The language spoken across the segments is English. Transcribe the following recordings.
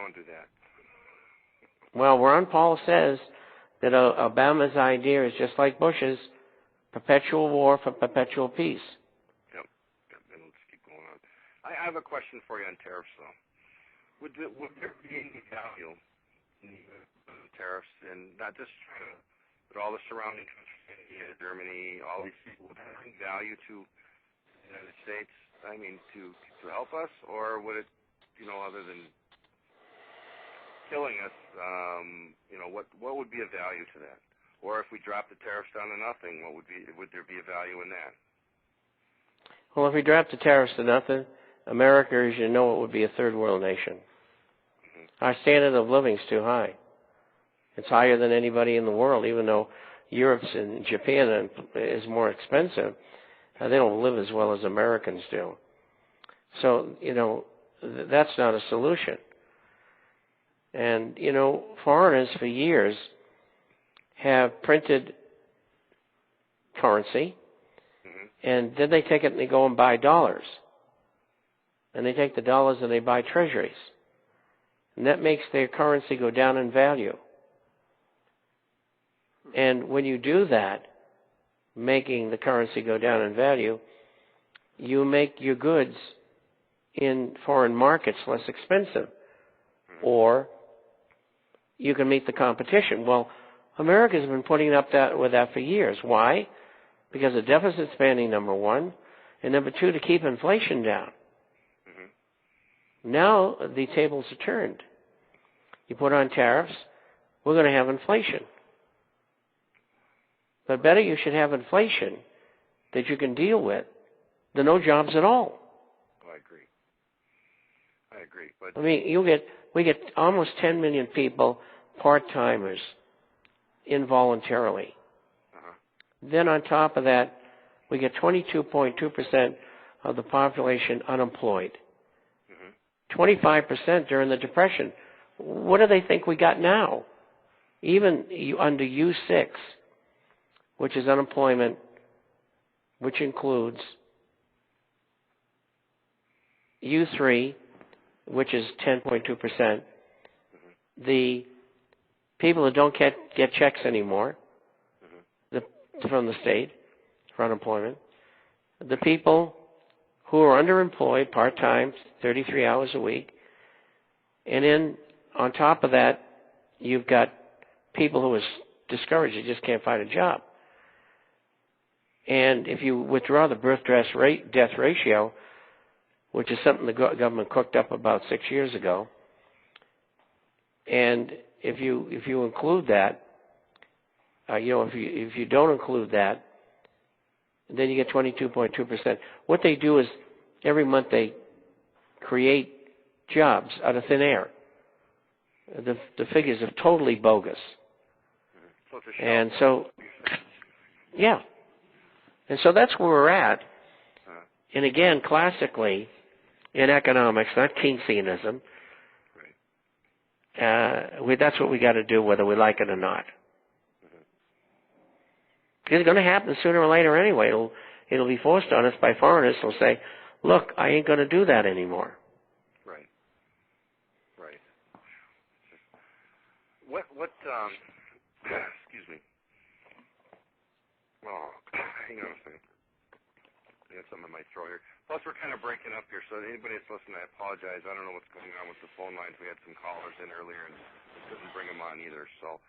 don't do that. Well, Ron Paul says that Obama's idea is just like Bush's, perpetual war for perpetual peace. Yep. And let's keep going on. I have a question for you on tariffs, though. Would there be any value in tariffs, and not just China, but all the surrounding countries, India, Germany, all these people, would that bring value to the United States? I mean, to help us, or would it, other than killing us, what would be a value to that? Or if we drop the tariffs down to nothing, would there be a value in that? Well, if we drop the tariffs to nothing, America, as you know, it would be a third world nation. Mm-hmm. Our standard of living is too high. It's higher than anybody in the world, even though Europe's and Japan is more expensive. They don't live as well as Americans do. So, that's not a solution. And, foreigners for years have printed currency, mm-hmm. and then they take it and they go and buy dollars. And they take the dollars and they buy treasuries. And that makes their currency go down in value. And when you do that, making the currency go down in value, you make your goods in foreign markets less expensive. Or you can meet the competition. Well, America's been putting up with that for years. Why? Because of deficit spending, number one, and number two, to keep inflation down. Mm-hmm. Now the tables are turned. You put on tariffs, we're going to have inflation. But better you should have inflation that you can deal with than no jobs at all. I agree. But I mean, we get almost 10 million people, part-timers, involuntarily. Uh-huh. Then on top of that, we get 22.2% of the population unemployed. Mm-hmm. 25% during the Depression. What do they think we got now? Even under U6, which is unemployment, which includes U3, which is 10.2%. Mm-hmm. The people who don't get checks anymore, mm-hmm. from the state for unemployment, the people who are underemployed part-time, 33 hours a week, and then on top of that, you've got people who are discouraged, they just can't find a job. And if you withdraw the birth-death ratio, which is something the government cooked up about 6 years ago, and if you include that, if you don't include that, then you get 22.2%. What they do is every month they create jobs out of thin air. The figures are totally bogus. And so, yeah. And so that's where we're at. And again, classically, in economics, not Keynesianism, that's what we got to do whether we like it or not. It's going to happen sooner or later anyway. It'll be forced on us by foreigners who'll say, look, I ain't going to do that anymore. Right. What excuse me. Oh, hang on a second. I got something in my throat here. Plus, we're kind of breaking up here, so anybody that's listening, I apologize. I don't know what's going on with the phone lines. We had some callers in earlier, and we couldn't bring them on either. So,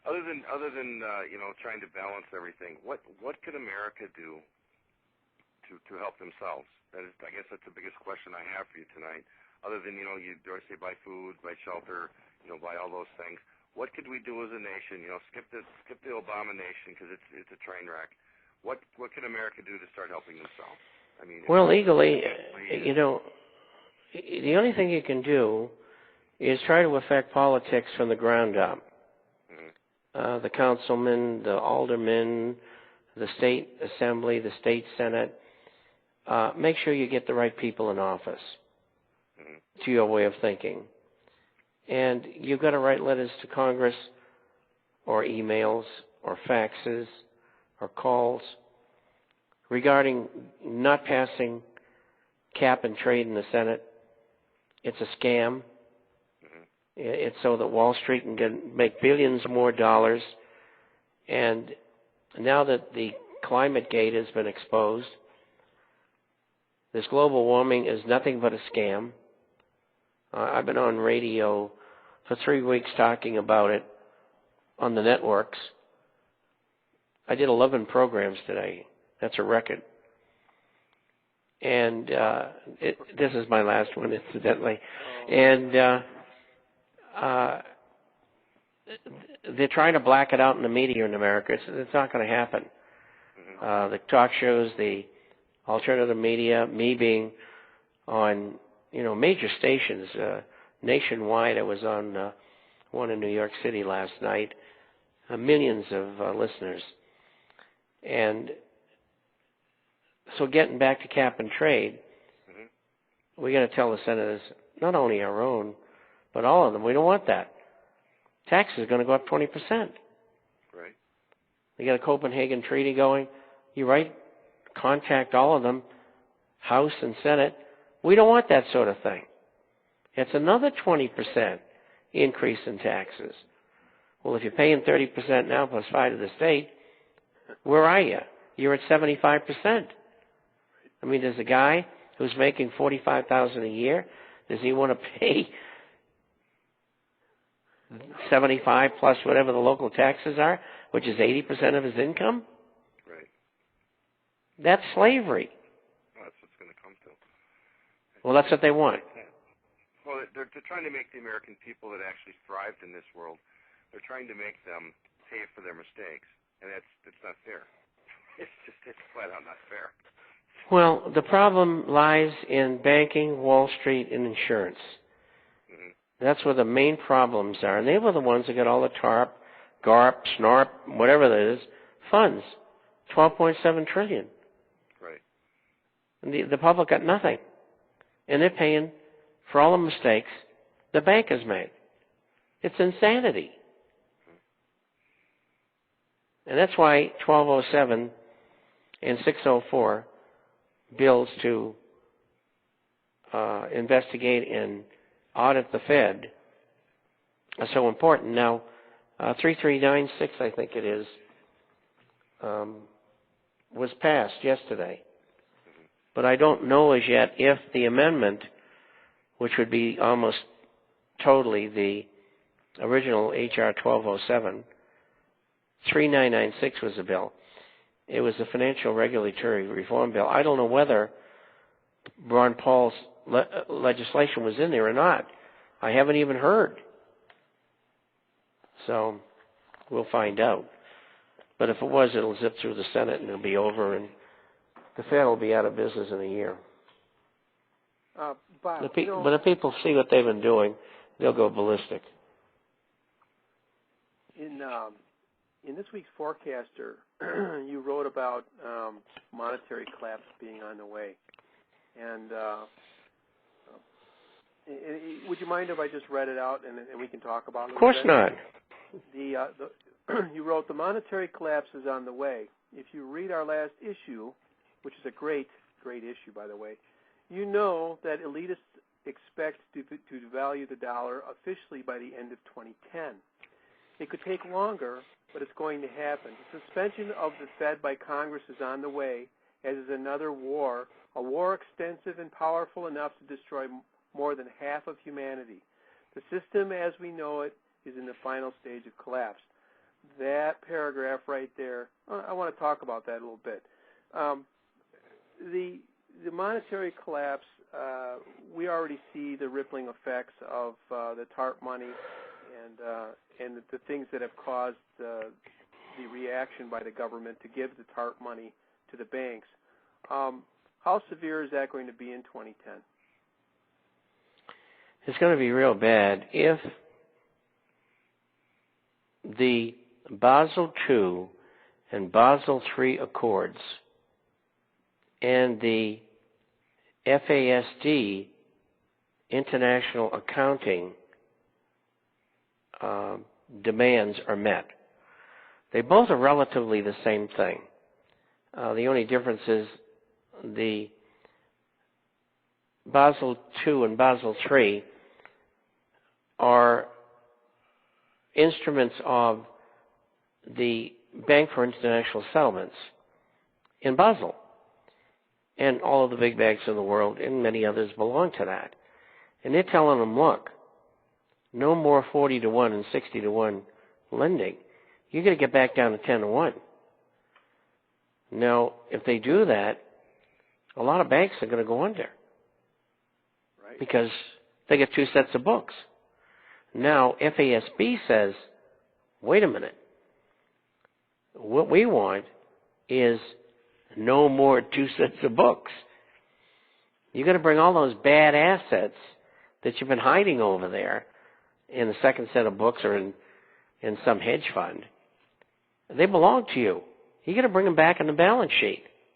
other than trying to balance everything, what could America do to help themselves? That is, I guess that's the biggest question I have for you tonight. Other than you say buy food, buy shelter, buy all those things. What could we do as a nation? Skip the Obama nation because it's a train wreck. What can America do to start helping themselves? I mean, well, legally, the only thing you can do is try to affect politics from the ground up. Mm-hmm. The councilmen, the aldermen, the state assembly, the state senate. Make sure you get the right people in office, mm-hmm. to your way of thinking. And you've got to write letters to Congress or emails or faxes or calls regarding not passing cap and trade in the Senate It's a scam. Mm-hmm. It's so that Wall Street can make billions more dollars. And now that the climate gate has been exposed, this global warming is nothing but a scam. I've been on radio for 3 weeks talking about it on the networks. I did 11 programs today. That's a record. And this is my last one, incidentally. And they're trying to black it out in the media in America. It's not going to happen. The talk shows, the alternative media, me being on, major stations nationwide. I was on one in New York City last night. Millions of listeners. And so getting back to cap and trade, we got to tell the senators, not only our own, but all of them, we don't want that. Taxes are going to go up 20%. Right. They got a Copenhagen Treaty going. You're right. Contact all of them, House and Senate. We don't want that sort of thing. It's another 20% increase in taxes. Well, if you're paying 30% now plus 5 to the state, where are you? You're at 75%. I mean, there's a guy who's making $45,000 a year. Does he want to pay 75 plus whatever the local taxes are, which is 80% of his income? Right. That's slavery. Well, that's what's going to come to. Well, that's what they want. Well, they're trying to make the American people that actually thrived in this world, they're trying to make them pay for their mistakes. And it's not fair. It's flat out not fair. Well, the problem lies in banking, Wall Street, and insurance. Mm-hmm. That's where the main problems are. And they were the ones that got all the TARP, GARP, SNARP, whatever that is, funds. $12.7 trillion. Right. And the public got nothing. And they're paying for all the mistakes the bank has made. It's insanity. And that's why 1207 and 604 bills to investigate and audit the Fed are so important. Now, 3396, I think it is, was passed yesterday. But I don't know as yet if the amendment, which would be almost totally the original H.R. 1207, 3996 was a bill. It was a financial regulatory reform bill. I don't know whether Ron Paul's legislation was in there or not. I haven't even heard. So we'll find out. But if it was, it'll zip through the Senate and it'll be over, and the Fed will be out of business in a year. Bob, but if people see what they've been doing, they'll go ballistic. In this week's Forecaster, you wrote about monetary collapse being on the way. And would you mind if I just read it out and we can talk about it? Of course not. You wrote, the monetary collapse is on the way. If you read our last issue, which is a great issue, by the way, you know that elitists expect to devalue the dollar officially by the end of 2010. It could take longer, but it's going to happen. The suspension of the Fed by Congress is on the way, as is another war, a war extensive and powerful enough to destroy more than half of humanity. The system as we know it is in the final stage of collapse. That paragraph right there, I want to talk about that a little bit. The monetary collapse, we already see the rippling effects of the TARP money and the things that have caused the reaction by the government to give the TARP money to the banks. How severe is that going to be in 2010? It's going to be real bad if the Basel II and Basel III Accords and the FASD international accounting demands are met. They both are relatively the same thing. The only difference is the Basel II and Basel III are instruments of the Bank for International Settlements in Basel. And all of the big banks in the world and many others belong to that. And they're telling them, look, no more 40 to 1 and 60 to 1 lending. You're going to get back down to 10 to 1. Now, if they do that, a lot of banks are going to go under. Right. Because they get two sets of books. Now, FASB says, wait a minute. What we want is no more two sets of books. You're going to bring all those bad assets that you've been hiding over there in the second set of books or in some hedge fund. They belong to you. You're going to bring them back in the balance sheet.